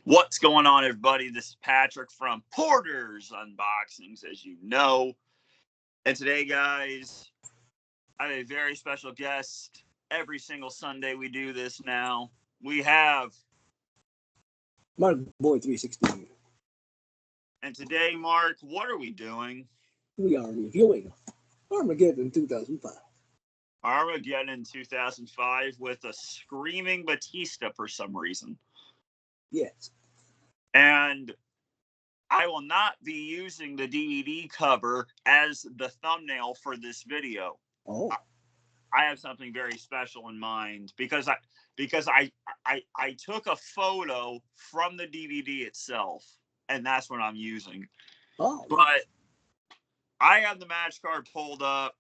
What's going on, everybody? This is Patrick from Porter's Unboxings, as you know. And today, guys, I have a very special guest. Every single Sunday we do this now. We have Markboy316. And today, Mark, what are we doing? We are reviewing Armageddon 2005. Armageddon 2005 with a screaming Batista for some reason. Yes. And I will not be using the DVD cover as the thumbnail for this video. Oh. I have something very special in mind because I took a photo from the DVD itself, and that's what I'm using. Oh. But I have the match card pulled up.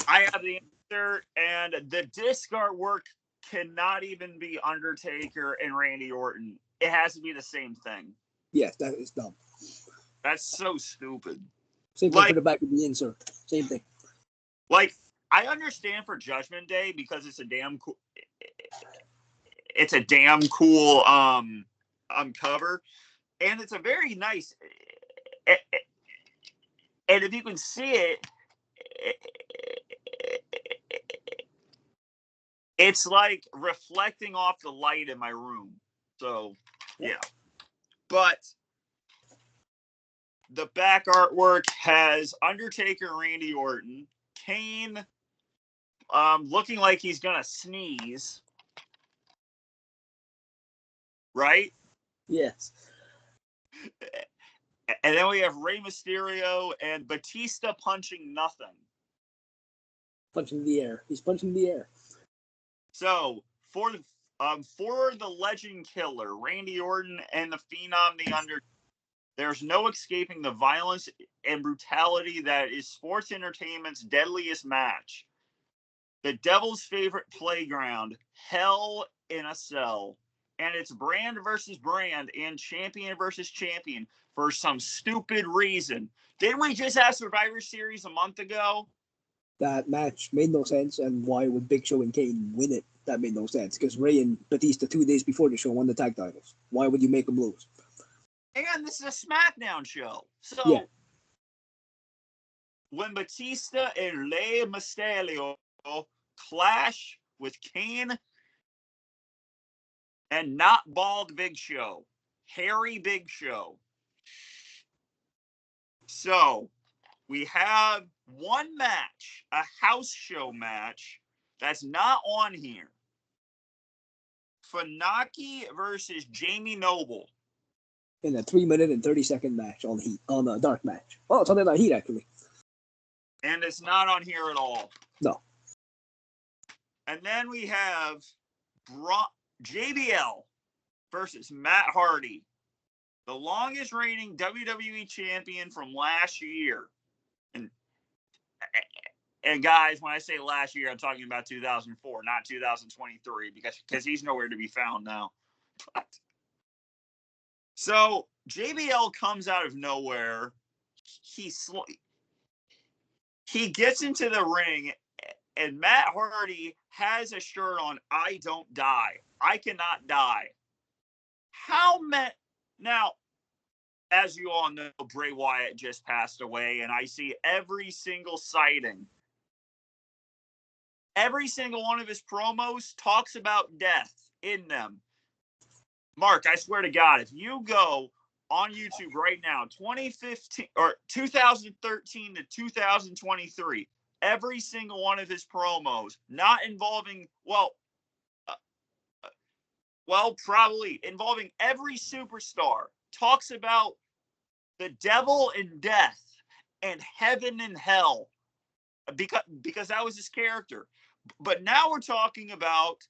I have the insert, and the disc artwork cannot even be Undertaker and Randy Orton. It has to be the same thing. Yes, that is dumb. That's so stupid. Same thing for the back of the insert. Same thing. Like, I understand for Judgment Day because it's a damn cool. It's a damn cool cover, and it's a very nice. And if you can see it, it's like reflecting off the light in my room. So, yeah. But the back artwork has Undertaker, Randy Orton, Kane looking like he's going to sneeze. Right? Yes. And then we have Rey Mysterio and Batista punching nothing. Punching the air. He's punching the air. So, for the Legend Killer, Randy Orton, and the Phenom, The Undertaker, there's no escaping the violence and brutality that is sports entertainment's deadliest match. The devil's favorite playground, Hell in a Cell. And it's brand versus brand and champion versus champion for some stupid reason. Didn't we just have Survivor Series a month ago? That match made no sense, and why would Big Show and Kane win it? That made no sense, because Rey and Batista 2 days before the show won the tag titles. Why would you make them lose? And this is a SmackDown show. So, yeah. When Batista and Rey Mysterio clash with Kane and not bald Big Show, hairy Big Show. So, we have one match, a house show match, that's not on here. Funaki versus Jamie Noble. In a 3-minute and 30-second match on a dark match. Oh, it's on the Heat, actually. And it's not on here at all. No. And then we have JBL versus Matt Hardy, the longest reigning WWE champion from last year. And guys, when I say last year, I'm talking about 2004, not 2023, because he's nowhere to be found now. But, so JBL comes out of nowhere. He gets into the ring, and Matt Hardy has a shirt on, I don't die. I cannot die. Now, as you all know, Bray Wyatt just passed away, and I see every single sighting. Every single one of his promos talks about death in them. Mark, I swear to God, if you go on YouTube right now, 2015 or 2013 to 2023, every single one of his promos, not involving, probably involving every superstar, talks about the devil and death and heaven and hell, because that was his character. But now we're talking about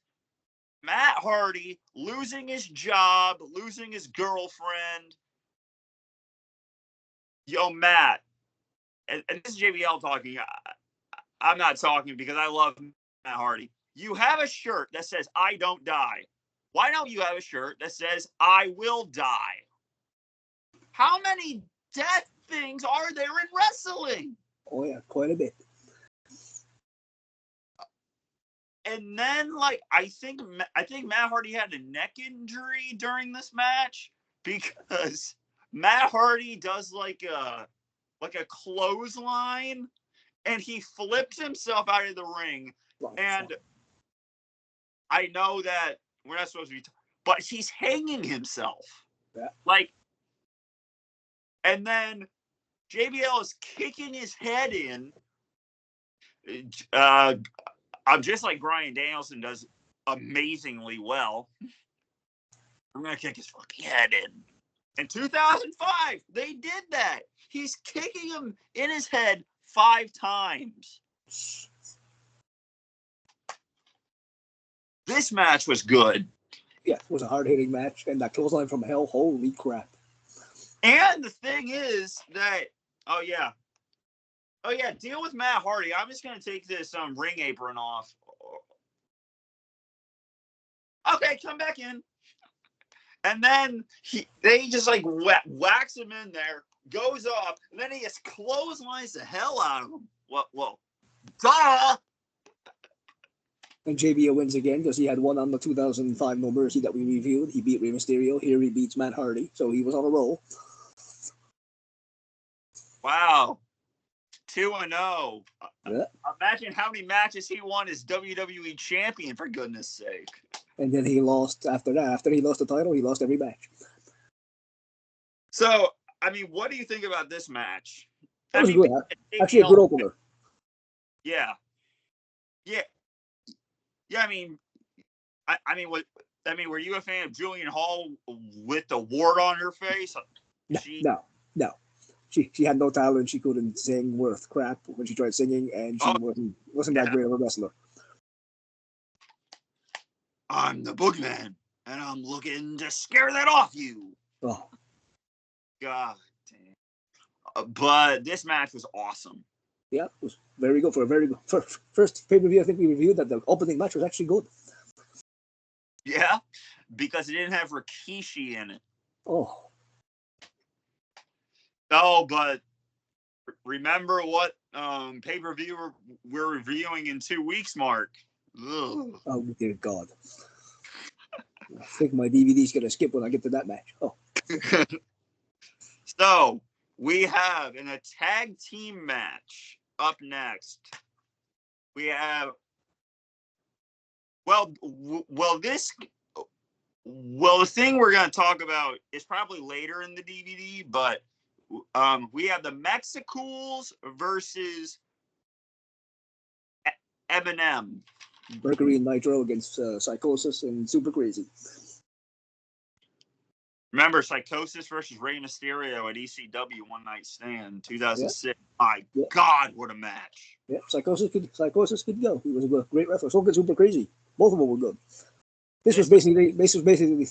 Matt Hardy losing his job, losing his girlfriend. Yo, Matt, and this is JBL talking. I'm not talking because I love Matt Hardy. You have a shirt that says, I don't die. Why don't you have a shirt that says, I will die? How many death things are there in wrestling? Oh, yeah, quite a bit. and then like I think Matt Hardy had a neck injury during this match because Matt Hardy does like a clothesline and he flips himself out of the ring. And I know that we're not supposed to be, but he's hanging himself. Yeah. Like, and then JBL is kicking his head in. I'm just like Bryan Danielson does amazingly well. I'm gonna kick his fucking head in. In 2005, they did that. He's kicking him in his head 5 times. This match was good. Yeah, it was a hard-hitting match, and that clothesline from hell, holy crap. And the thing is that, oh yeah, deal with Matt Hardy. I'm just gonna take this ring apron off. Okay, come back in. And then they just like whacks him in there, goes off, and then he just clotheslines the hell out of him. Well, duh! And JBL wins again because he had one on the 2005 No Mercy that we reviewed. He beat Rey Mysterio. Here he beats Matt Hardy. So he was on a roll. Wow. 2-0. Yeah. Imagine how many matches he won as WWE champion, for goodness sake. And then he lost after that. After he lost the title, he lost every match. So, I mean, what do you think about this match? That was good. Actually, a good opener. Yeah. I mean, were you a fan of Julian Hall with the wart on her face? No. She had no talent. She couldn't sing worth crap when she tried singing, and she wasn't that great of a wrestler. I'm the boogeyman, and I'm looking to scare that off you. Oh. God damn. But this match was awesome. Yeah, it was very good for a very good first pay-per-view. I think we reviewed that the opening match was actually good. Yeah, because it didn't have Rikishi in it. Oh. No, but remember what pay-per-view we're reviewing in 2 weeks, Mark. Ugh. Oh, dear God. I think my DVD's going to skip when I get to that match. Oh. So, we have in a tag team match up next. We have the thing we're going to talk about is probably later in the DVD, but we have the Mexicools versus Eminem. Mercury and Nitro against Psychosis and Super Crazy. Remember, Psychosis versus Rey Mysterio at ECW One Night Stand, 2006. My God, what a match! Yeah, Psychosis could go. He was a great wrestler. So could Super Crazy. Both of them were good. This was basically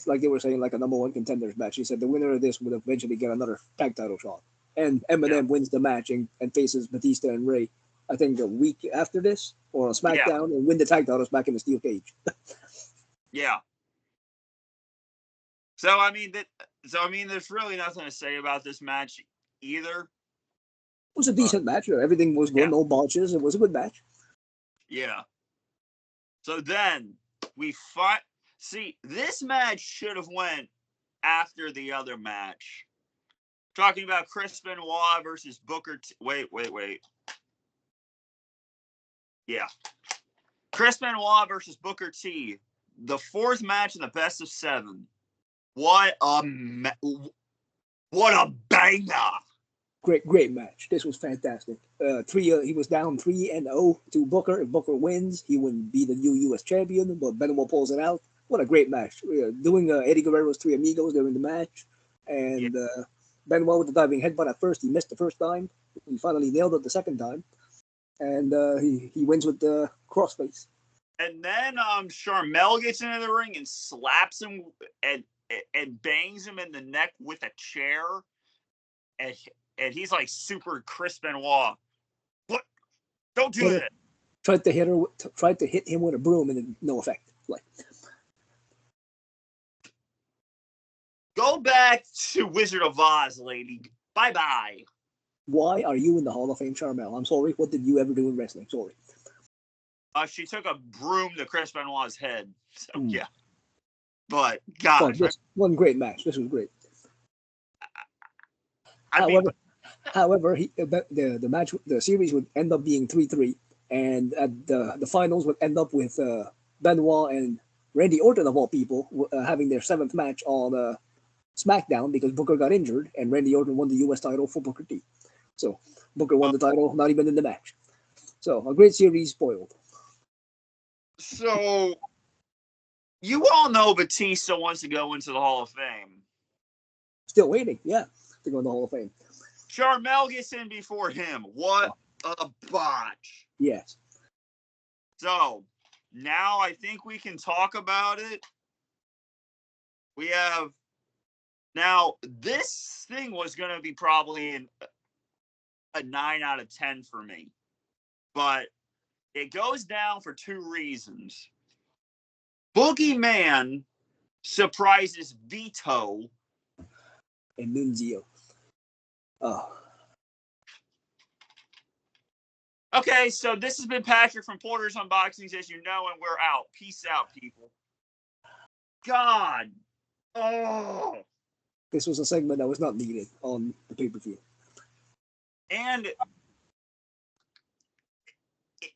like they were saying, like a number one contenders match. He said the winner of this would eventually get another tag title shot. And Eminem wins the match and faces Batista and Ray, I think a week after this, or a SmackDown, and win the tag titles back in the steel cage. Yeah. So I mean, there's really nothing to say about this match either. It was a decent match. Everything was good. No botches. It was a good match. Yeah. So then we fight. See, this match should have went after the other match. Talking about Chris Benoit versus Booker T. Wait. Yeah. Chris Benoit versus Booker T. The 4th match in the best of 7. What a banger! Great match. This was fantastic. He was down 3-0 to Booker. If Booker wins, he wouldn't be the new U.S. champion, but Benoit pulls it out. What a great match. Doing Eddie Guerrero's Three Amigos during the match. And Benoit with the diving headbutt at first. He missed the first time. He finally nailed it the second time. And he wins with the crossface. And then Sharmell gets into the ring and slaps him and bangs him in the neck with a chair. And he's like super Chris Benoit. What? Don't do that. Tried to hit him with a broom and no effect. Like, go back to Wizard of Oz, lady. She took a broom to Chris Benoit's head. So Hmm. yeah. But gosh, this one great match. This was great. I mean, However, the match, the series would end up being 3-3, and at the finals would end up with Benoit and Randy Orton of all people having their 7th match on SmackDown because Booker got injured, and Randy Orton won the U.S. title for Booker T. So Booker won the title, not even in the match. So a great series spoiled. So you all know Batista wants to go into the Hall of Fame. Still waiting, yeah, to go in the Hall of Fame. Sharmell gets in before him. What a botch. Yes. So now I think we can talk about it. We have now this thing was going to be probably a 9 out of 10 for me, but it goes down for 2 reasons. Boogeyman surprises Vito and Nunzio. Oh. Okay, so this has been Patrick from Porter's Unboxings, as you know, and we're out. Peace out, people. God. Oh. This was a segment that was not needed on the pay-per-view. And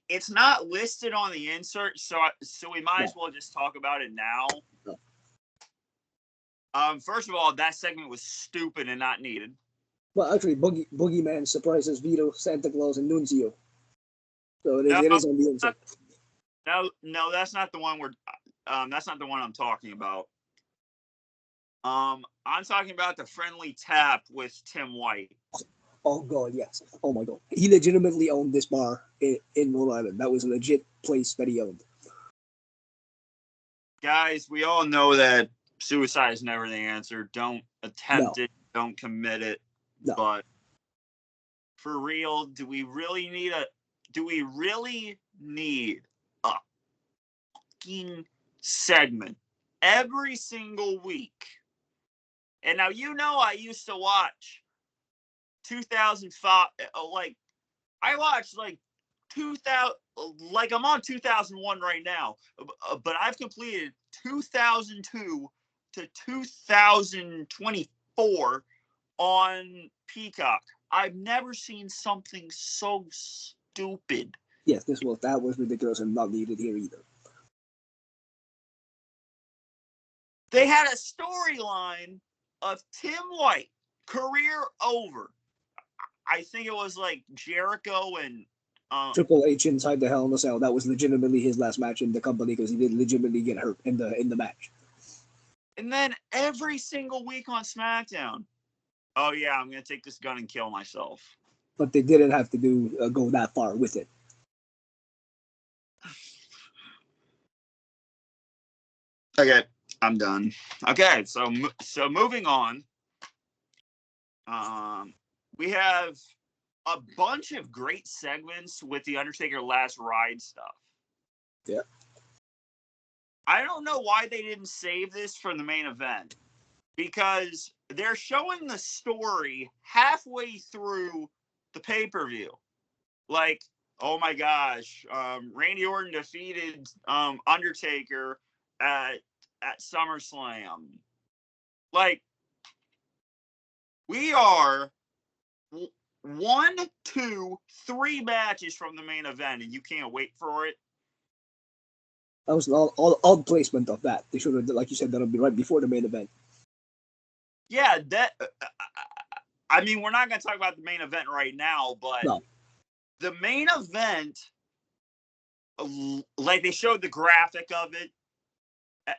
it's not listed on the insert, so we might as well just talk about it now. No. First of all, that segment was stupid and not needed. Well, actually, Boogeyman surprises Vito, Santa Claus, and Nunzio. So it is on the insert. No, that's not the one that's not the one I'm talking about. I'm talking about the friendly tap with Tim White. Oh God, yes. Oh my God, he legitimately owned this bar in Rhode Island. That was a legit place that he owned. Guys, we all know that suicide is never the answer. Don't attempt it. Don't commit it. No. But for real, do we really need a fucking segment every single week? And now I used to watch 2005. Like I watched 2000. Like I'm on 2001 right now, but I've completed 2002 to 2024 on Peacock. I've never seen something so stupid. Yes, that was ridiculous and not needed here either. They had a storyline of Tim White, career over. I think it was like Jericho and Triple H inside the Hell in a Cell. That was legitimately his last match in the company because he did legitimately get hurt in the match. And then every single week on SmackDown, oh yeah, I'm gonna take this gun and kill myself. But they didn't have to go that far with it. Okay, I'm done. Okay, so moving on. We have a bunch of great segments with the Undertaker Last Ride stuff. Yeah. I don't know why they didn't save this for the main event, because they're showing the story halfway through the pay-per-view. Like, oh my gosh, Randy Orton defeated Undertaker at SummerSlam. Like, we are 1, 2, 3 matches from the main event, and you can't wait for it. That was an odd placement of that. They should have, like you said, that'll be right before the main event. Yeah, that. I mean, we're not going to talk about the main event right now, but the main event, like they showed the graphic of it,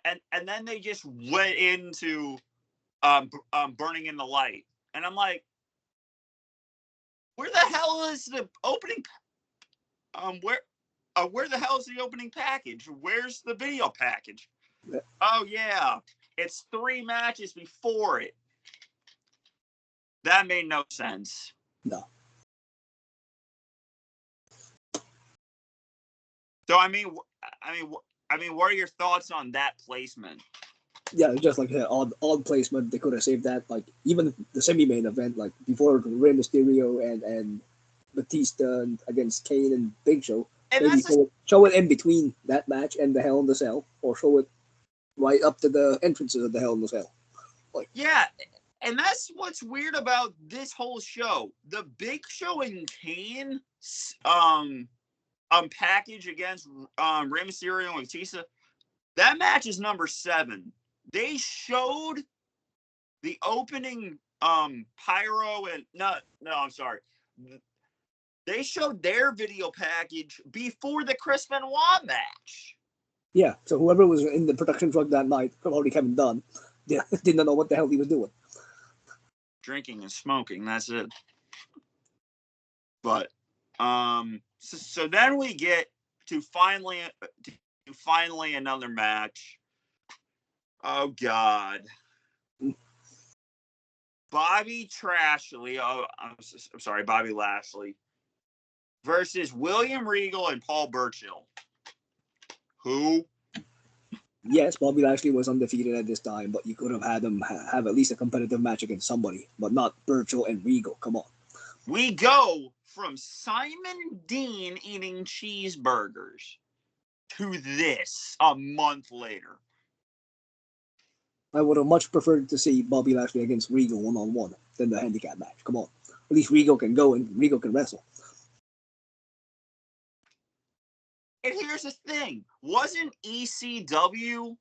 and then they just went into Burning in the Light, and I'm like, where the hell is the opening? Where the hell is the opening package? Where's the video package? Yeah. Oh yeah, it's 3 matches before it. That made no sense. No. So I mean, what are your thoughts on that placement? Yeah, just like an odd placement. They could have saved that. Like even the semi-main event, like before Rey Mysterio and Batista against Kane and Big Show. And Maybe that's show it in between that match and the Hell in the Cell, or show it right up to the entrances of the Hell in the Cell. Like, yeah, and that's what's weird about this whole show. The Big Show and Kane package against Rey Mysterio and Batista. That match is number 7. They showed the opening pyro and no, I'm sorry. They showed their video package before the Chris Benoit match. yeah, so whoever was in the production truck that night, probably Kevin Dunn, didn't know what the hell he was doing. Drinking and smoking, that's it. But so then we get to finally another match. Oh God. Bobby Lashley versus William Regal and Paul Burchill. Who? Yes, Bobby Lashley was undefeated at this time, but you could have had him have at least a competitive match against somebody, but not Burchill and Regal. Come on. We go from Simon Dean eating cheeseburgers to this a month later. I would have much preferred to see Bobby Lashley against Regal one-on-one than the handicap match. Come on. At least Regal can go and Regal can wrestle. And here's the thing. Wasn't ECW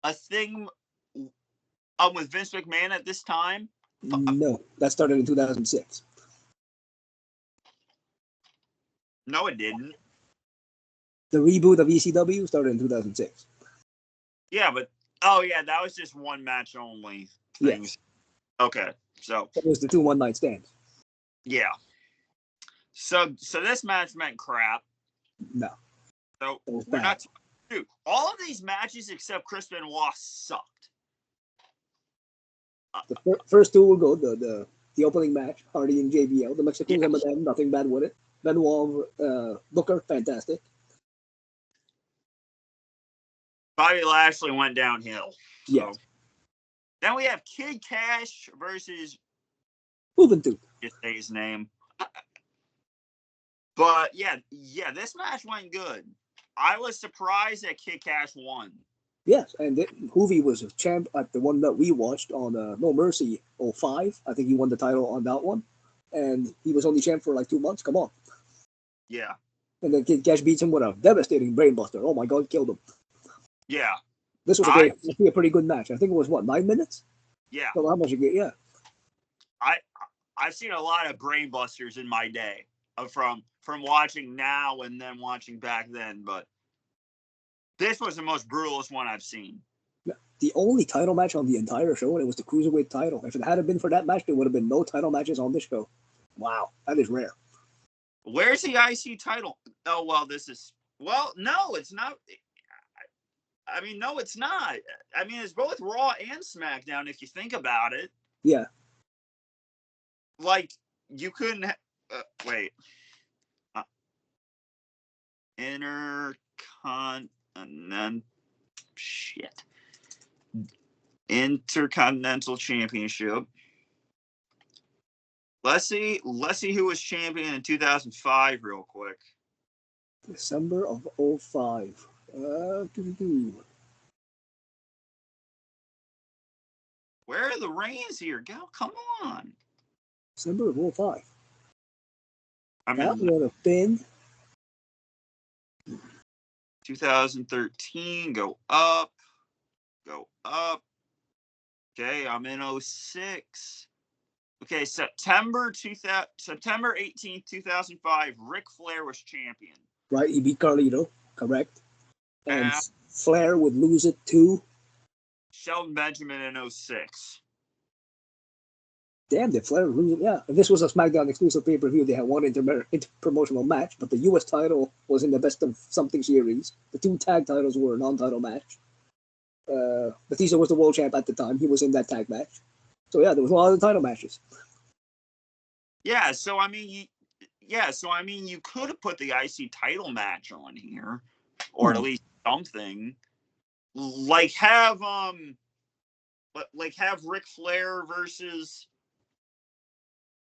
a thing with Vince McMahon at this time? No, that started in 2006. No, it didn't. The reboot of ECW started in 2006. Yeah, but that was just one match only things. Yeah. Okay, so it was the 2 one-night stands. Yeah. So this match meant crap. No. So we're not. Dude, all of these matches except Chris Benoit sucked. The first 2 were good. The opening match, Hardy and JBL. The Mexicans, some of them, nothing bad with it. Benoit, Booker, fantastic. Bobby Lashley went downhill. So. Yes. Then we have Kid Cash versus Juventud. Just say his name. But yeah, this match went good. I was surprised that Kid Cash won. Yes, and Hoovy was a champ at the one that we watched on No Mercy 05. I think he won the title on that one. And he was only champ for like 2 months. Come on. Yeah. And then Kid Cash beats him with a devastating brainbuster. Oh my God, killed him. Yeah. This was a pretty good match. I think it was, 9 minutes? Yeah. So how much you get? Yeah. I've seen a lot of brainbusters in my day from watching now and then watching back then, but this was the most brutalest one I've seen. The only title match on the entire show, and it was the Cruiserweight title. If it hadn't been for that match, there would have been no title matches on this show. Wow, that is rare. Where's the IC title? Oh, well, no, it's not. I mean, no, it's not. I mean, it's both Raw and SmackDown if you think about it. Yeah. Like, you couldn't... wait. Intercontinental Championship. Let's see who was champion in 2005 real quick. December of 05. Where are the reigns here? Go, come on. December of 05. I mean, that would have been 2013. Go up. Okay, I'm in 06. Okay, September 18th, 2005, Ric Flair was champion. Right, he beat Carlito, correct. And Flair would lose it to Shelton Benjamin in 06. Damn, did Flair lose it? Yeah, and this was a SmackDown exclusive pay-per-view. They had one inter-promotional match, but the U.S. title was in the Best of Something series. The 2 tag titles were a non-title match. Batista was the world champ at the time. He was in that tag match. So yeah, there was a lot of title matches. Yeah, so I mean, you could have put the IC title match on here, or at least something. Like have Ric Flair versus,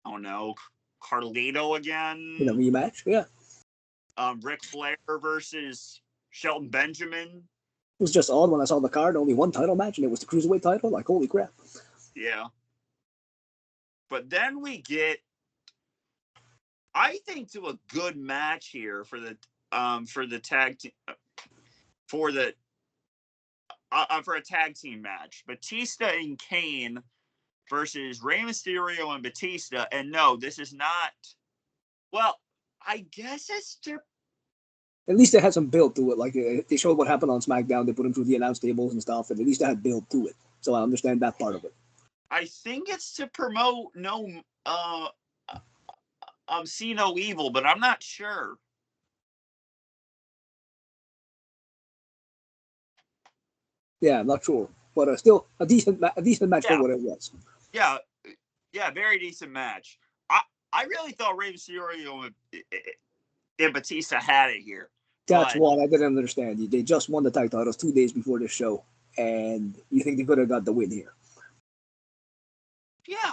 I don't know, Carlito again. In a rematch, yeah. Ric Flair versus Shelton Benjamin. It was just odd when I saw the card, only one title match, and it was the Cruiserweight title. Like, holy crap. Yeah. But then we get, I think, to a good match here for the tag team, for a tag team match. Batista and Kane versus Rey Mysterio and Batista. And no, this is not, well, I guess it's to... At least they had some build to it. Like, they showed what happened on SmackDown. They put him through the announce tables and stuff, and at least they had build to it. So I understand that part of it. I think it's to promote See No Evil, but I'm not sure. Yeah, I'm not sure. But still, a decent match for what it was. Yeah, very decent match. I really thought Rey Mysterio and Batista had it here. That's what I didn't understand. They just won the tag titles 2 days before the show, and you think they could have got the win here? Yeah.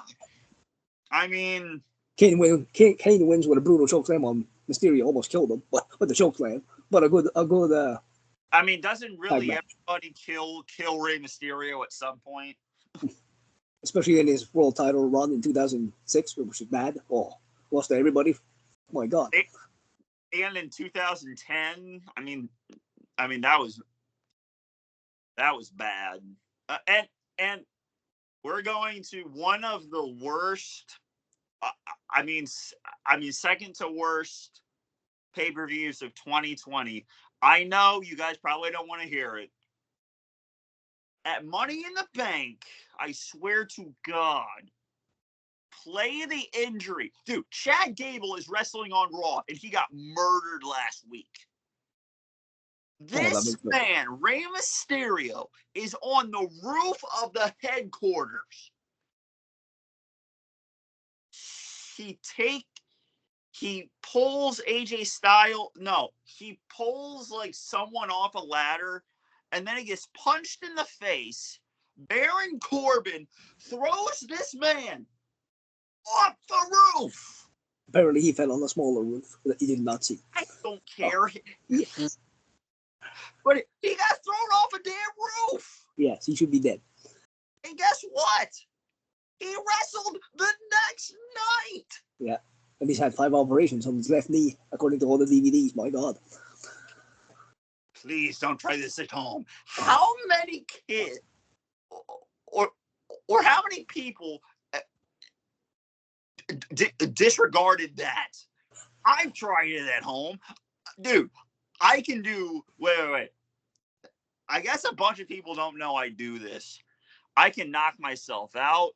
I mean, Kane wins with a brutal chokeslam on Mysterio, almost killed him, but with the chokeslam. But a good. I mean, doesn't really everybody kill Rey Mysterio at some point? Especially in his world title run in 2006, which was bad. Oh, lost to everybody. Oh my God. And in 2010, I mean that was bad. And we're going to one of the worst. I mean, second to worst pay-per-views of 2020. I know you guys probably don't want to hear it. At Money in the Bank, I swear to God, play the injury. Dude, Chad Gable is wrestling on Raw, and he got murdered last week. This man, Rey Mysterio, is on the roof of the headquarters. He pulls AJ Styles. No, he pulls like someone off a ladder, and then he gets punched in the face. Baron Corbin throws this man off the roof. Apparently, he fell on a smaller roof that he did not see. I don't care. Yes. But he got thrown off a damn roof. Yes, he should be dead. And guess what? He wrestled the next night. Yeah. And he's had 5 operations on his left knee, according to all the DVDs. My God. Please don't try this at home. How many kids or how many people disregarded that? I've tried it at home. Dude, I can do... Wait. I guess a bunch of people don't know I do this. I can knock myself out.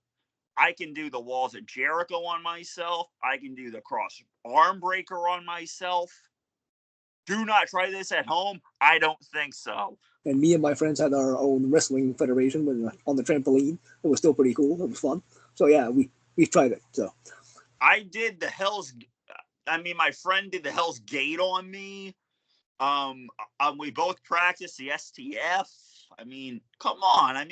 I can do the Walls of Jericho on myself. I can do the cross arm breaker on myself. Do not try this at home. I don't think so. And me and my friends had our own wrestling federation on the trampoline. It was still pretty cool. It was fun. So yeah, we've tried it. So I did the Hell's... I mean, my friend did the Hell's Gate on me. We both practiced the STF. I mean, come on. I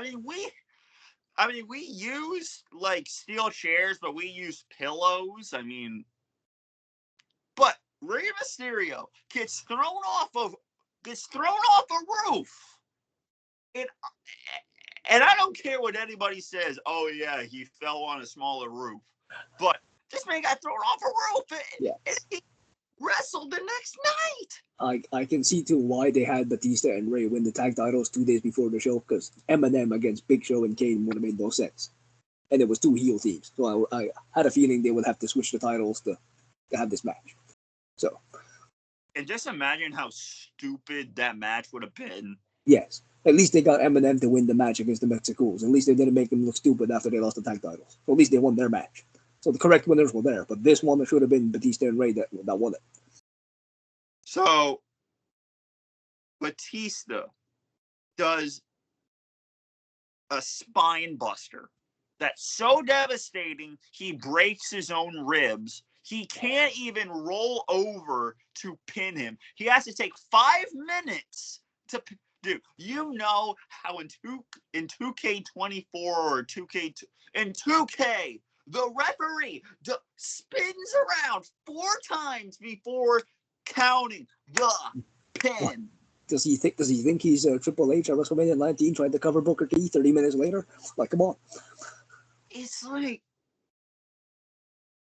mean, we use like steel chairs, but we use pillows. I mean, but Rey Mysterio gets thrown off a roof. And I don't care what anybody says. Oh yeah, he fell on a smaller roof. But this man got thrown off a roof. And he wrestled the next night. I can see too why they had Batista and Rey win the tag titles 2 days before the show, because Eminem against Big Show and Kane would have made no sense, and it was 2 heel teams. So I had a feeling they would have to switch the titles to have this match. So, and just imagine how stupid that match would have been. Yes, at least they got Eminem to win the match against the Mexicools. At least they didn't make them look stupid after they lost the tag titles. So at least they won their match. So the correct winners were there, but this one should have been Batista and Rey that won it. So Batista does a spine buster that's so devastating he breaks his own ribs. He can't even roll over to pin him. He has to take 5 minutes to do. You know how in 2K24 or in 2K The referee spins around 4 times before counting the pin. Does he think he's Triple H at WrestleMania 19 trying to cover Booker T 30 minutes later? Like, come on. It's like,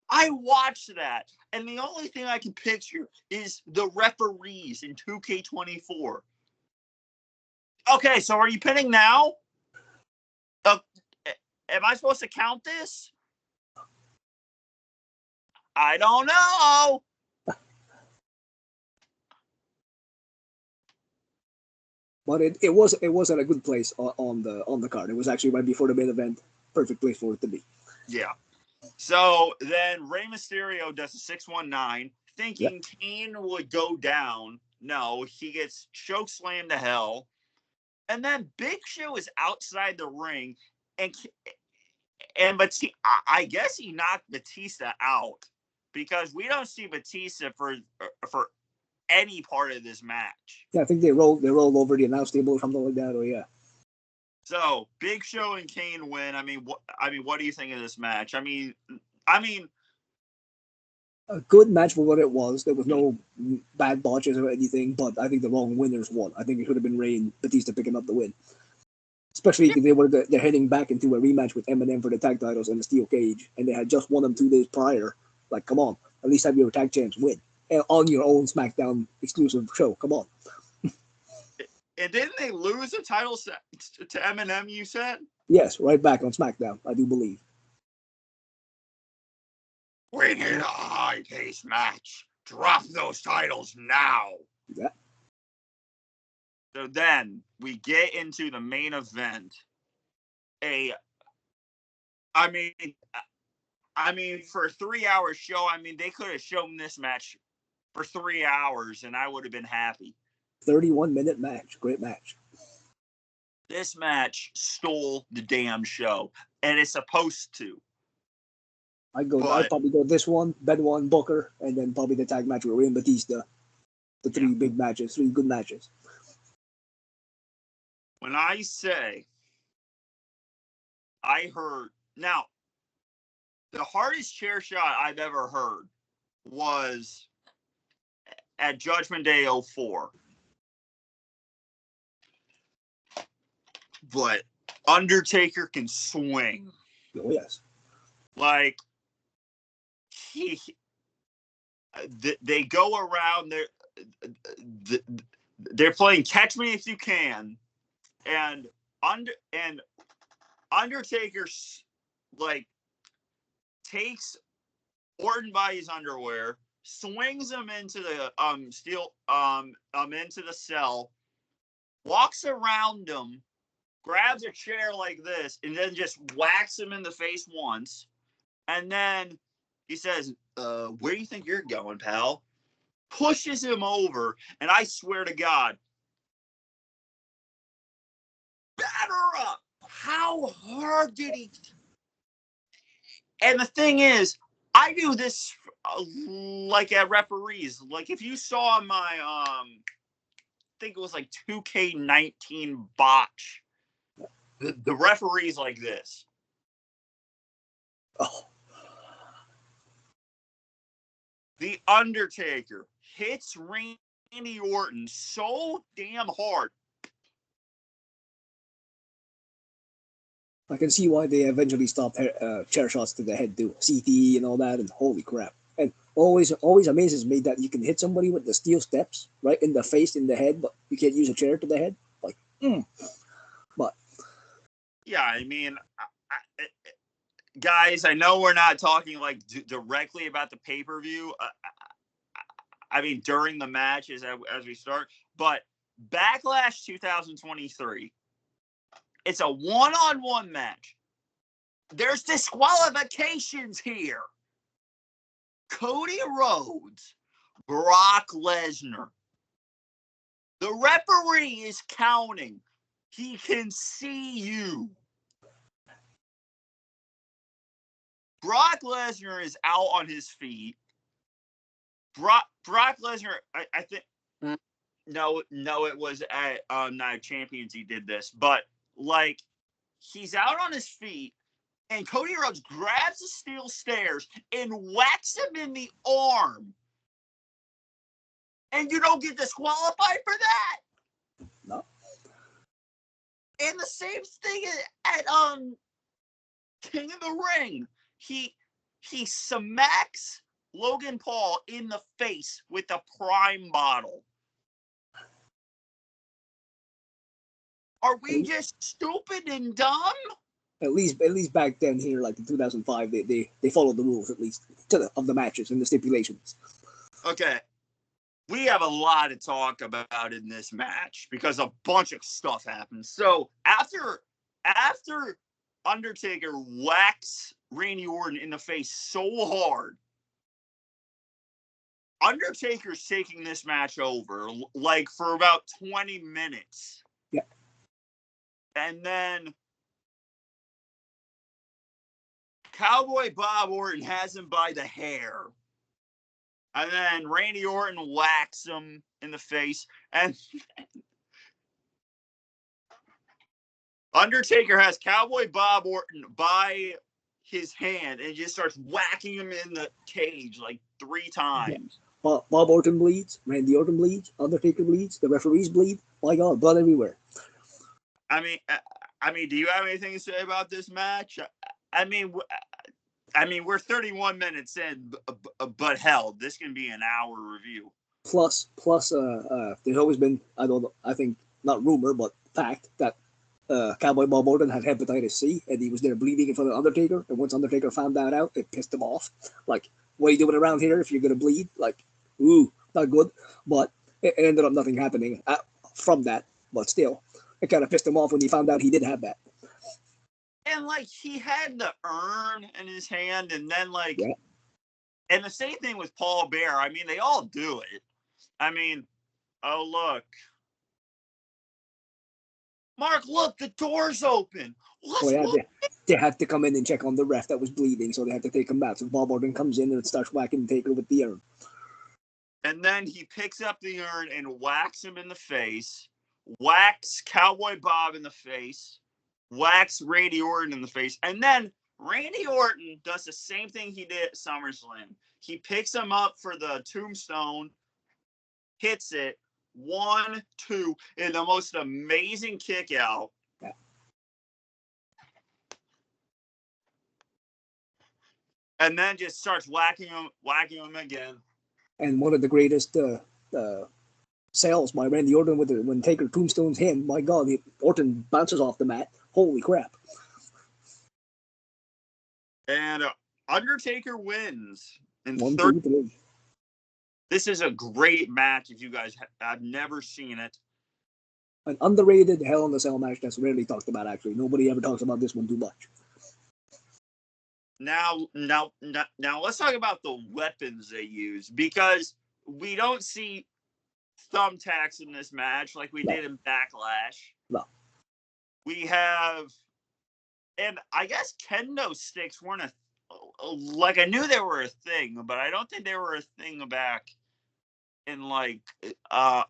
I watched that, and the only thing I can picture is the referees in 2K24. Okay, so are you pinning now? Am I supposed to count this? I don't know. But it wasn't a good place on the card. It was actually right before the main event. Perfect place for it to be. Yeah. So then Rey Mysterio does a 619, thinking Kane would go down. No, he gets choke slammed to hell. And then Big Show is outside the ring, and I guess he knocked Batista out, because we don't see Batista for any part of this match. Yeah, I think they rolled over the announce table or something like that. Or yeah. So Big Show and Kane win. I mean, what do you think of this match? I mean, a good match for what it was. There was no bad botches or anything, but I think the wrong winners won. I think it should have been Rey and Batista picking up the win. Especially if they're heading back into a rematch with Eminem for the tag titles in the steel cage, and they had just won them 2 days prior. Like, come on, at least have your tag champs win on your own SmackDown exclusive show. Come on. And didn't they lose the title to Eminem, you said? Yes, right back on SmackDown, I do believe. We need a high-paced match. Drop those titles now. Yeah. So then we get into the main event. I mean, for a 3-hour show, I mean, they could have shown this match for 3 hours, and I would have been happy. 31-minute match. Great match. This match stole the damn show, and it's supposed to. I'd probably go this one, Benoit and Booker, and then probably the tag match with Rey and Batista. The 3 big matches, 3 good matches. When I say I heard, now, the hardest chair shot I've ever heard was at Judgment Day 04. But Undertaker can swing. Oh, yes. Like, they go around, they're playing Catch Me If You Can, and Undertaker, like, takes Orton by his underwear, swings him into the into the cell, walks around him, grabs a chair like this, and then just whacks him in the face once, and then he says, where do you think you're going, pal? Pushes him over, and I swear to God, batter up. How hard did he? And the thing is, I do this like at referees. Like, if you saw my I think it was like 2K19 botch, the referee's like this. Oh. The Undertaker hits Randy Orton so damn hard. I can see why they eventually stopped chair shots to the head too, CTE and all that, and holy crap. And always amazes me that you can hit somebody with the steel steps right in the face, in the head, but you can't use a chair to the head. Like, But yeah, I mean, guys, I know we're not talking like directly about the pay-per-view. I mean, during the match as we start, but Backlash 2023. It's a one-on-one match. There's disqualifications here. Cody Rhodes, Brock Lesnar. The referee is counting. He can see you. Brock Lesnar is out on his feet. Brock Lesnar, I think. No, it was at Night of Champions he did this, but like, he's out on his feet. And Cody Rhodes grabs the steel stairs and whacks him in the arm. And you don't get disqualified for that? No. And the same thing at King of the Ring. He smacks Logan Paul in the face with a Prime bottle. Are we just stupid and dumb? At least back then here, like in 2005, they followed the rules at least of the matches and the stipulations. Okay. We have a lot to talk about in this match because a bunch of stuff happens. So after Undertaker whacks Randy Orton in the face so hard, Undertaker's taking this match over like for about 20 minutes. Yeah. And then Cowboy Bob Orton has him by the hair. And then Randy Orton whacks him in the face. And Undertaker has Cowboy Bob Orton by his hand and just starts whacking him in the cage like 3 times. Bob Orton bleeds, Randy Orton bleeds, Undertaker bleeds, the referees bleed. My God, blood everywhere. I mean, do you have anything to say about this match? I mean, we're 31 minutes in, but hell, this can be an hour review. Plus, there's always been, I think, not rumor, but fact that Cowboy Bob Orton had hepatitis C, and he was there bleeding in front of Undertaker, and once Undertaker found that out, it pissed him off. Like, what are you doing around here if you're going to bleed? Like, ooh, not good. But it ended up nothing happening from that, but still, it kind of pissed him off when he found out he did have that. And, like, he had the urn in his hand, and then, like, yeah. And the same thing with Paul Bearer. I mean, they all do it. I mean, oh, look. Mark, look, the door's open. They had to come in and check on the ref that was bleeding, so they had to take him back. So Bob Orton comes in and starts whacking Taker with the urn. And then he picks up the urn and whacks him in the face, whacks Cowboy Bob in the face, whacks Randy Orton in the face, and then Randy Orton does the same thing he did at SummerSlam. He picks him up for the tombstone, hits it, 1, 2, in the most amazing kick out. Yeah. And then just starts whacking him again. And one of the greatest sales by Randy Orton when Taker tombstones him. My God, Orton bounces off the mat. Holy crap. And Undertaker wins in 1, 2, 3. This is a great match if you guys have never seen it. An underrated Hell in a Cell match that's rarely talked about, actually. Nobody ever talks about this one too much. Now, let's talk about the weapons they use, because we don't see thumbtacks in this match like we did in Backlash. No. We have, and I guess kendo sticks weren't like, I knew they were a thing, but I don't think they were a thing back in like on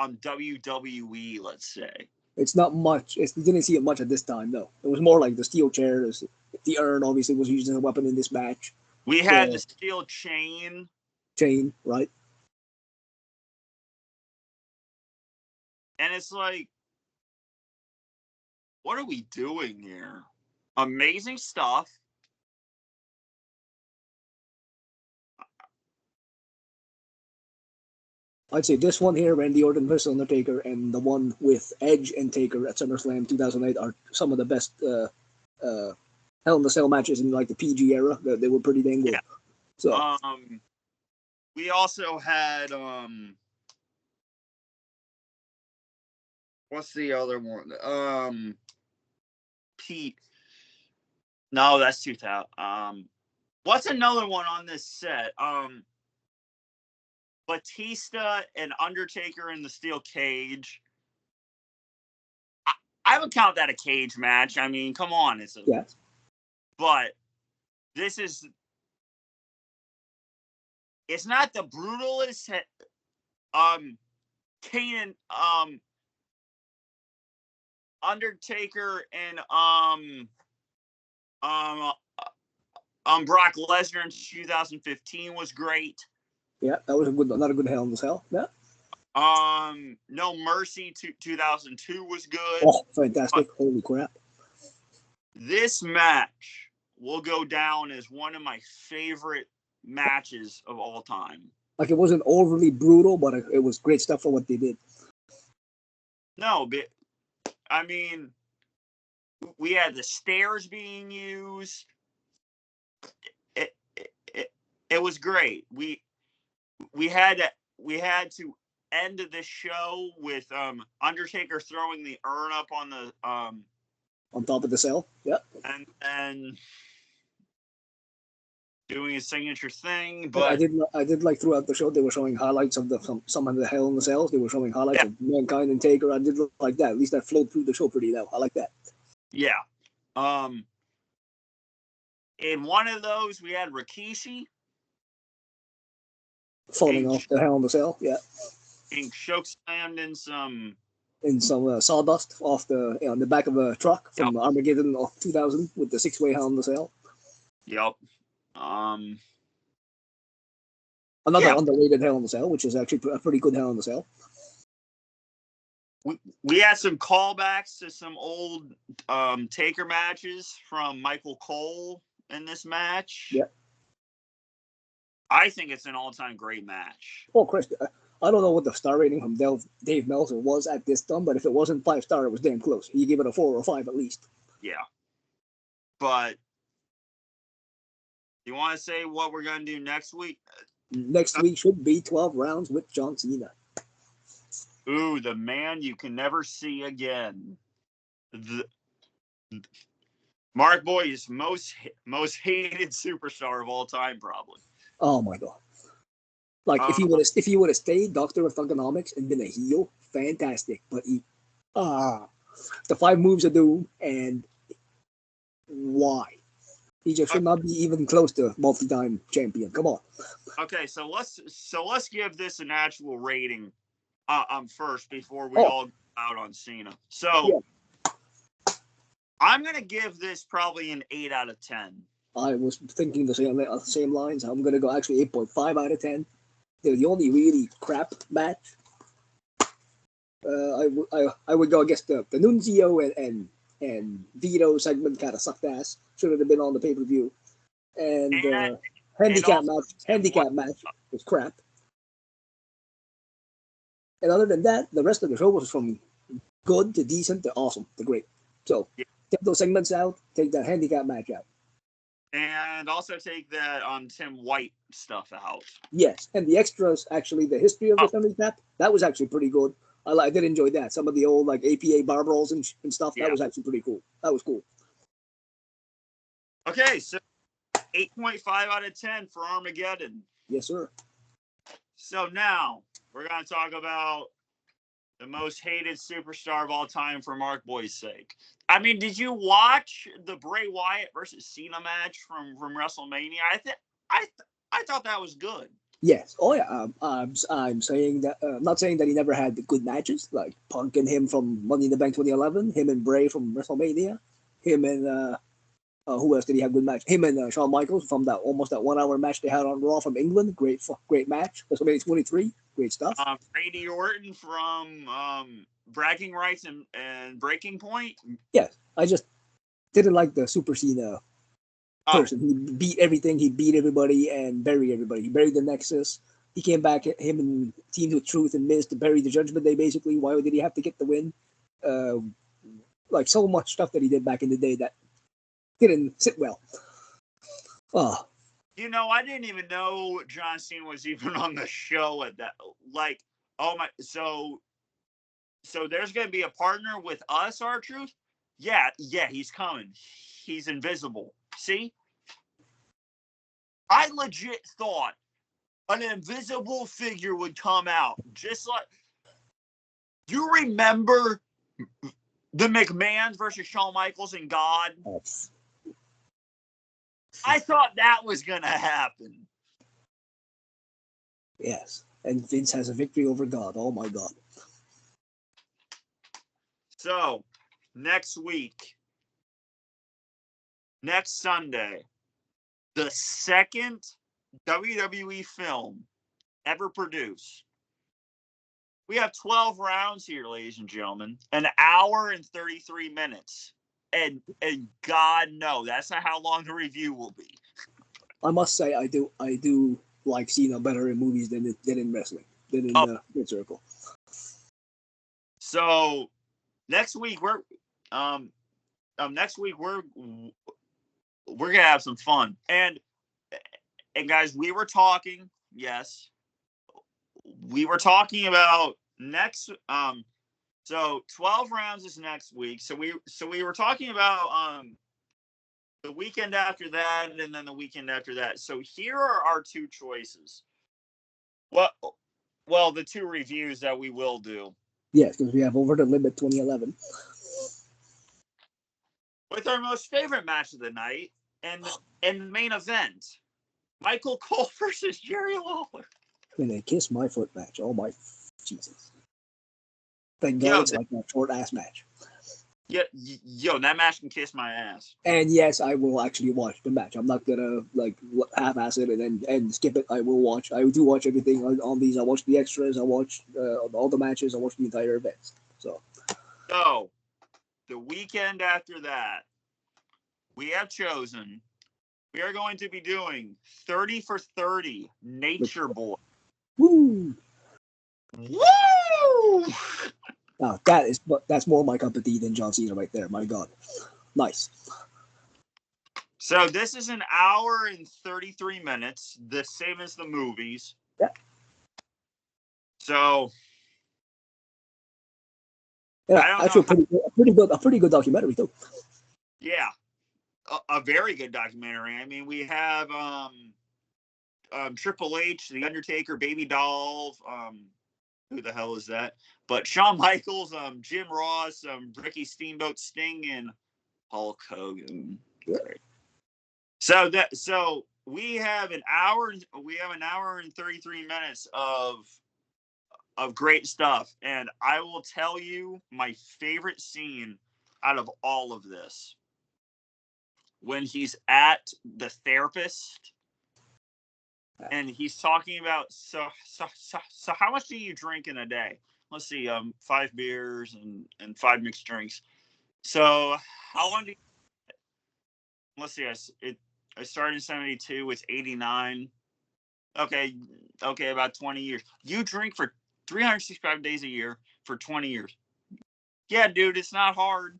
WWE, let's say. It's not much. You didn't see it much at this time, though. It was more like the steel chairs. The urn obviously was used as a weapon in this match. We had the steel chain. Chain, right? And it's like, what are we doing here? Amazing stuff. I'd say this one here, Randy Orton versus Undertaker, and the one with Edge and Taker at SummerSlam 2008 are some of the best Hell in a Cell matches in like the PG era. They were pretty dang good. Yeah. So we also had what's the other one? Pete. No, that's 2000. What's another one on this set? Batista and Undertaker in the steel cage. I would count that a cage match. I mean, come on, yes. But this is, it's not the brutalest. Kane and Undertaker and Brock Lesnar in 2015 was great. Yeah, that was another good Hell in the Cell. Yeah. No Mercy 2002 was good. Oh, fantastic! Holy crap! This match will go down as one of my favorite matches of all time. Like, it wasn't overly brutal, but it was great stuff for what they did. No, but I mean, we had the stairs being used. It was great. We had to end this show with Undertaker throwing the urn up on the on top of the cell. Yeah. And doing his signature thing. But I did like throughout the show they were showing highlights of some of the Hell in the Cells. They were showing highlights of Mankind and Taker. I did like that. At least that flowed through the show pretty well. I like that. Yeah. In one of those we had Rikishi falling off the Hell in the Cell. Yeah. Being choke slammed in some sawdust off on the back of a truck from Armageddon of 2000 with the 6-way Hell in the Cell. Yep. Another underrated Hell in the Cell, which is actually a pretty good Hell in the Cell. We had some callbacks to some old Taker matches from Michael Cole in this match. Yeah. I think it's an all-time great match. Oh, Chris, I don't know what the star rating from Dave Meltzer was at this time, but if it wasn't 5-star, it was damn close. You give it a 4 or 5 at least. Yeah. But you want to say what we're going to do next week? Next week should be 12 rounds with John Cena. Ooh, the man you can never see again. Markboy316 most hated superstar of all time, probably. Oh my god! Like, if he would have stayed Doctor of Thugonomics and been a heel, fantastic. But the 5 moves of doom, and why? He just should not be even close to multi-time champion. Come on. Okay, so let's give this an actual rating first before we all go out on Cena. So I'm gonna give this probably an 8 out of 10. I was thinking the same lines. I'm gonna go actually 8.5 out of 10. They're the only really crap match. I would go against the Nunzio and Vito segment kind of sucked ass. Should have been on the pay-per-view. And handicap match was crap. And other than that, the rest of the show was from good to decent to awesome to great. So take those segments out, take that handicap match out. And also take that Tim White stuff out. Yes, and the extras, actually, the history of the handicap, that was actually pretty good. I did enjoy that. Some of the old APA bar brawls and stuff, that was actually pretty cool. That was cool. Okay, so 8.5 out of 10 for Armageddon. Yes, sir. So now we're going to talk about the most hated superstar of all time for Markboy's sake. I mean, did you watch the Bray Wyatt versus Cena match from WrestleMania? I thought that was good. Yes. Oh yeah. I'm saying that. Not saying that he never had good matches, like Punk and him from Money in the Bank 2011, him and Bray from WrestleMania, him and who else did he have good match? Him and Shawn Michaels from that 1 hour match they had on Raw from England. Great match. WrestleMania 23. Great stuff. Randy Orton from Bragging Rights and Breaking Point. Yes, I just didn't like the Super Cena person. He beat everything. He beat everybody and buried everybody. He buried the Nexus. He came back, him and Teams with Truth and Miz to bury the Judgment Day, basically. Why did he have to get the win? Like, so much stuff that he did back in the day that didn't sit well. You know, I didn't even know John Cena was even on the show at that. Like, oh my, so there's going to be a partner with us, R-Truth? Yeah, he's coming. He's invisible. See? I legit thought an invisible figure would come out. Just like, you remember the McMahons versus Shawn Michaels and God? Yes. I thought that was going to happen. Yes. And Vince has a victory over God. Oh, my God. So, next week, next Sunday, the second WWE film ever produced. We have 12 rounds here, ladies and gentlemen. An hour and 33 minutes. And God, no, that's not how long the review will be. I must say, I do like Cena better in movies than in wrestling, than in Red Circle. So next week we're gonna have some fun. And guys, we were talking about next so 12 rounds is next week. So we were talking about the weekend after that and then the weekend after that. So here are our two choices. Well, the two reviews that we will do. Yes, because we have Over the Limit 2011. With our most favorite match of the night and the main event, Michael Cole versus Jerry Lawler. And a Kiss My Foot match. Oh my Jesus. Thank God it's like that short ass match. Yeah, that match can kiss my ass. And yes, I will actually watch the match. I'm not gonna like half-ass it and skip it. I will watch. I do watch everything on these. I watch the extras. I watch all the matches. I watch the entire events. So the weekend after that, we have chosen. We are going to be doing 30 for 30 Nature Boy. Woo! Woo! Now that's more my cup of tea than John Cena right there. My God, nice. So this is an hour and 33 minutes, the same as the movies. Yeah. So. Yeah, actually, a pretty good documentary too. Yeah, a very good documentary. I mean, we have Triple H, The Undertaker, Baby Doll. Who the hell is that? But Shawn Michaels, Jim Ross, Ricky Steamboat, Sting, and Hulk Hogan. Yeah. So we have an hour. We have an hour and 33 minutes of great stuff, and I will tell you my favorite scene out of all of this. When he's at the therapist and he's talking about so how much do you drink in a day? Let's see, 5 beers and 5 mixed drinks. So how long do you, let's see, I started in 72, it's 89. Okay, about 20 years. You drink for 365 days a year for 20 years. Yeah, dude, it's not hard.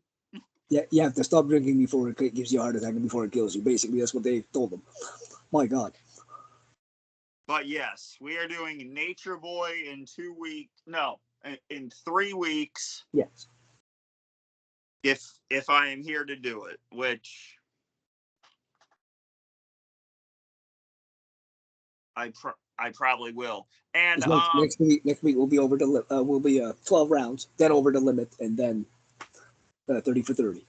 Yeah, you have to stop drinking before it gives you a heart attack and before it kills you. Basically, that's what they told them. My God. But yes, we are doing Nature Boy in 2 weeks. No, in 3 weeks. Yes. If I am here to do it, which I probably will. And next week will be over the will be 12 rounds, then Over the Limit, and then 30 for 30.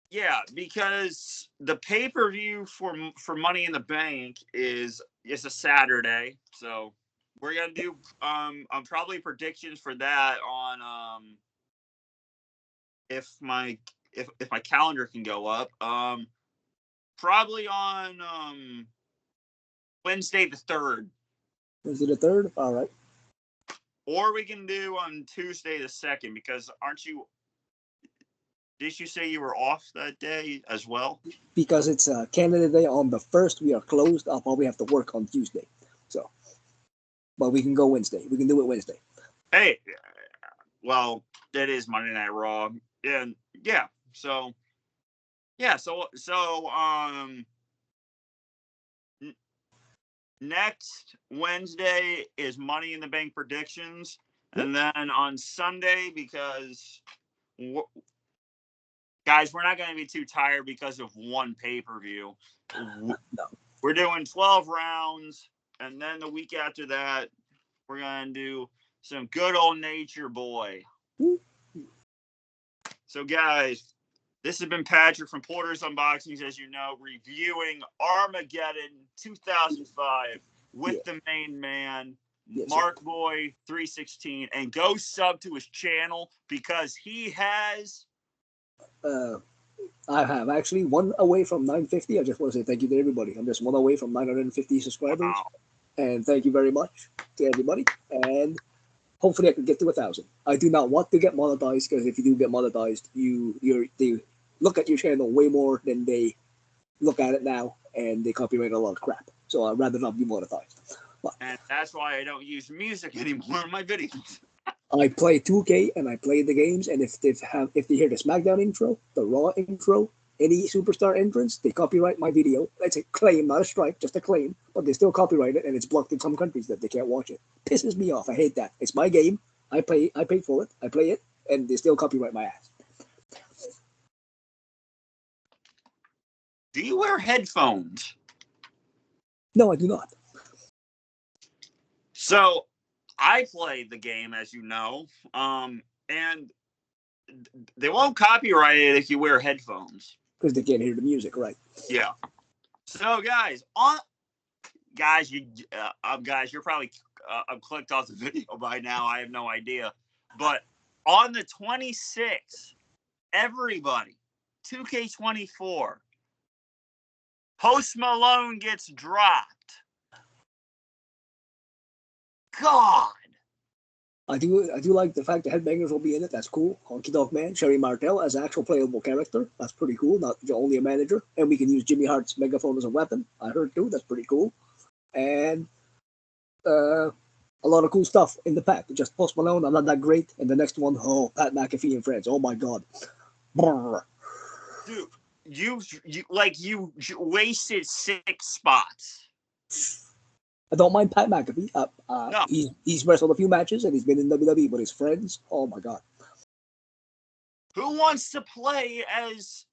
Yeah, because the pay-per-view for Money in the Bank is a Saturday, so we're gonna do probably predictions for that on if my calendar can go up, probably on Wednesday the 3rd. Wednesday the 3rd? All right. Or we can do on Tuesday the 2nd, because did you say you were off that day as well? Because it's Canada Day on the 1st, we are closed. I'll probably have to work on Tuesday. So, but we can go Wednesday. We can do it Wednesday. Hey, well, that is Monday Night Raw. And yeah, so next Wednesday is Money in the Bank predictions. Yep. And then on Sunday, because guys, we're not going to be too tired because of one pay-per-view. No. We're doing 12 rounds, and then the week after that, we're going to do some good old Nature Boy. So, guys, this has been Patrick from Porter's Unboxings, as you know, reviewing Armageddon 2005 with the main man, Markboy316. And go sub to his channel because he has... I have actually one away from 950. I just want to say thank you to everybody. I'm just one away from 950 subscribers, Wow. and thank you very much to everybody. And hopefully, I can get to 1,000. I do not want to get monetized because if you do get monetized, they look at your channel way more than they look at it now, and they copyright a lot of crap. So I'd rather not be monetized. But And that's why I don't use music anymore in my videos. I play 2K and I play the games, and if they hear the SmackDown intro, the Raw intro, any superstar entrance, they copyright my video. It's a claim, not a strike, just a claim, but they still copyright it, and it's blocked in some countries that they can't watch it. Pisses me off. I hate that. It's my game. I paid for it. I play it, and they still copyright my ass. Do you wear headphones? No, I do not. So I play the game, as you know, and they won't copyright it if you wear headphones. Because they can't hear the music, right? Yeah. So guys, you're probably clicked off the video by now. I have no idea, but on the 26th, everybody, 2K24, Post Malone gets dropped. God. I do like the fact the Headbangers will be in it. That's cool. Honky Tonk Man, Sherry Martel as an actual playable character. That's pretty cool. Not only a manager, and we can use Jimmy Hart's megaphone as a weapon. I heard too. That's pretty cool. And a lot of cool stuff in the pack. Just Post Malone, I'm not that great. And the next one, oh, Pat McAfee and friends. Oh my God. Brr. Dude, you wasted 6 spots. I don't mind Pat McAfee. No. He's wrestled a few matches and he's been in WWE with his friends. Oh my God. Who wants to play as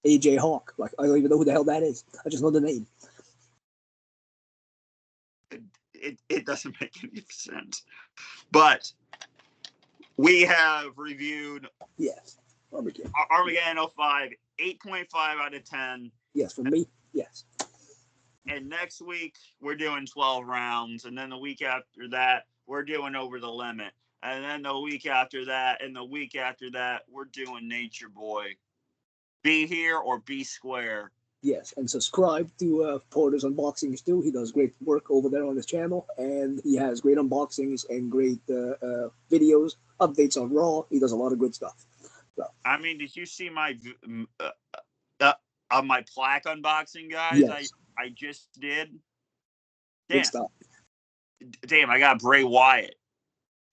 AJ Hawk? Like, I don't even know who the hell that is. I just know the name. It doesn't make any sense. But we have reviewed Yes. Armageddon. Armageddon 05, 8.5 out of 10. Yes, for me, yes. And next week, we're doing 12 rounds. And then the week after that, we're doing Over the Limit. And then the week after that, and the week after that, we're doing Nature Boy. Be here or be square. Yes, and subscribe to Porter's Unboxings too. He does great work over there on his channel, and he has great unboxings and great videos, updates on Raw. He does a lot of good stuff. So, I mean, did you see my my plaque unboxing, guys? yes. I just did. Good stuff. Damn, I got Bray Wyatt.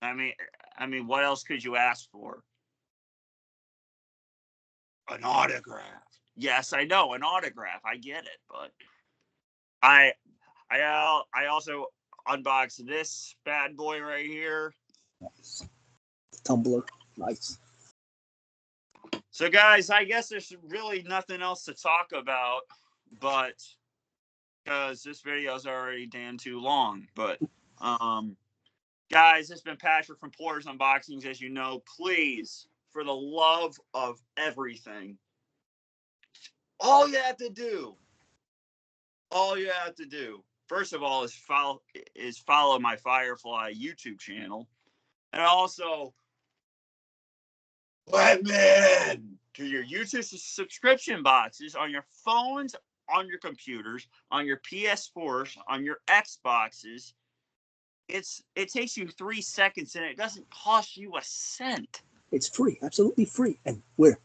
I mean, what else could you ask for? An autograph. Yes, I know, an autograph. I get it, but I also unboxed this bad boy right here. Nice. Tumblr. Nice. So, guys, I guess there's really nothing else to talk about, but because this video is already damn too long. But, guys, it's been Patrick from Porter's Unboxings. As you know, please, for the love of everything, all you have to do, first of all, is follow my Firefly YouTube channel, and also let me in to your YouTube subscription boxes on your phones, on your computers, on your PS4s, on your Xboxes. It takes you 3 seconds, and it doesn't cost you a cent. It's free, absolutely free, and we're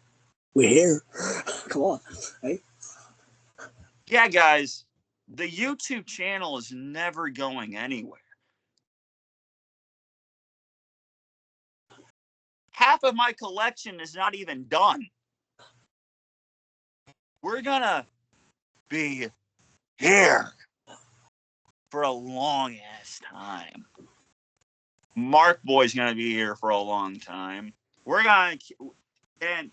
here. Come on, hey. Yeah, guys, the YouTube channel is never going anywhere. Half of my collection is not even done. We're gonna be here for a long ass time. Markboy's gonna be here for a long time. We're gonna and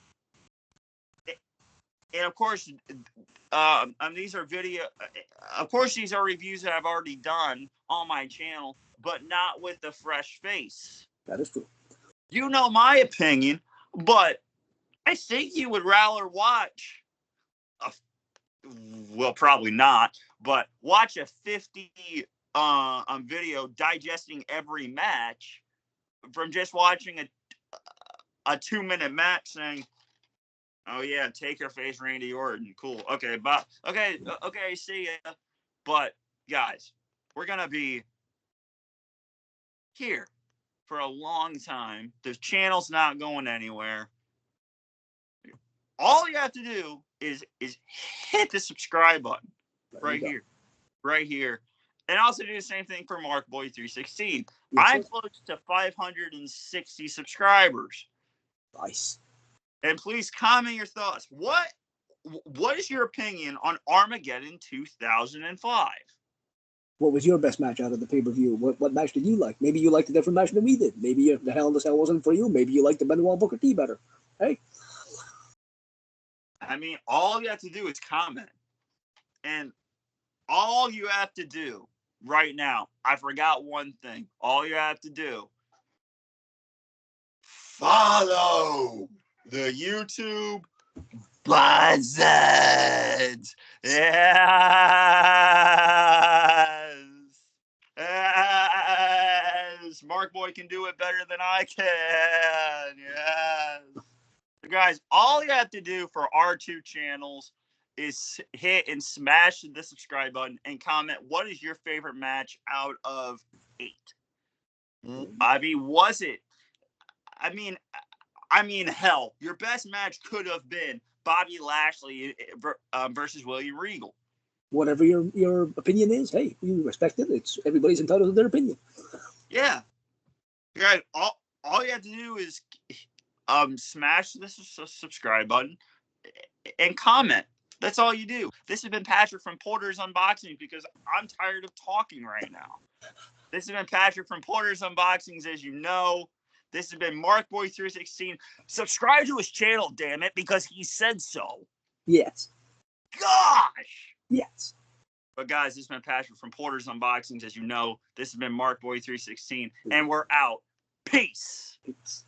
of course, these are video. Of course, these are reviews that I've already done on my channel, but not with a fresh face. That is true. You know my opinion, but I think you would rather watch. Well, probably not, but watch a 50 video digesting every match from just watching a 2-minute match saying, Oh yeah, take your face, Randy Orton. Cool. Okay, bye. Okay, okay, see ya. But guys, we're gonna be here for a long time. The channel's not going anywhere. All you have to do is hit the subscribe button right here, right here, and also do the same thing for Markboy316. Yes, I'm close to 560 subscribers. Nice. And please comment your thoughts. What is your opinion on Armageddon 2005? What was your best match out of the pay-per-view? What match did you like? Maybe you liked a different match than we did. Maybe the Hell in a Cell wasn't for you. Maybe you liked the Benoit Booker T better. Hey. I mean, all you have to do is comment. And all you have to do right now, I forgot one thing. All you have to do, follow the YouTube buzzards. Yes. Yes. Mark Boy can do it better than I can. Yes. So guys, all you have to do for our two channels is hit and smash the subscribe button and comment what is your favorite match out of 8. I mean, was it? I mean, hell, your best match could have been Bobby Lashley versus William Regal. Whatever your opinion is, hey, we respect it. It's everybody's entitled to their opinion. Yeah, guys, all you have to do is smash the subscribe button and comment. That's all you do. This has been Patrick from Porter's Unboxing because I'm tired of talking right now. This has been Patrick from Porter's Unboxings, as you know. This has been Markboy316. Subscribe to his channel, damn it, because he said so. Yes. Gosh. Yes. But guys, this has been Patrick from Porter's Unboxings, as you know. This has been Markboy316, and we're out. Peace. Peace.